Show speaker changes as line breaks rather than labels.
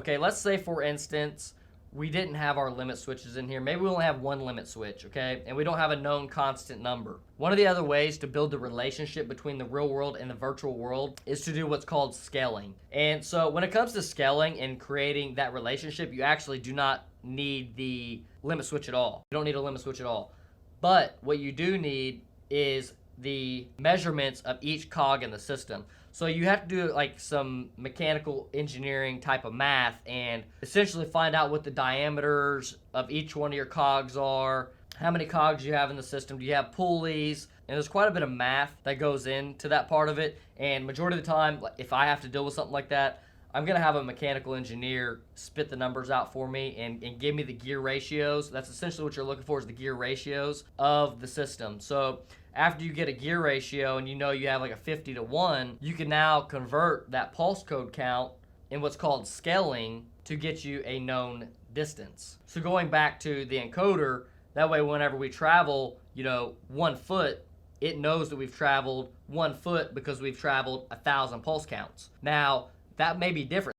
Okay, let's say for instance, we didn't have our limit switches in here. Maybe we only have one limit switch, okay? And we don't have a known constant number. One of the other ways to build the relationship between the real world and the virtual world is to do what's called scaling. And so when it comes to scaling and creating that relationship, you actually do not need the limit switch at all. You don't need a limit switch at all. But what you do need is the measurements of each cog in the system. So you have to do like some mechanical engineering type of math and essentially find out what the diameters of each one of your cogs are, how many cogs you have in the system, do you have pulleys, and there's quite a bit of math that goes into that part of it. And majority of the time, if I have to deal with something like that, I'm gonna have a mechanical engineer spit the numbers out for me and give me the gear ratios. That's essentially what you're looking for, is the gear ratios of the system. So after you get a gear ratio and you know you have like a 50-to-1, you can now convert that pulse code count in what's called scaling to get you a known distance. So going back to the encoder, that way whenever we travel, 1 foot, it knows that we've traveled 1 foot because we've traveled 1,000 pulse counts. Now, that may be different.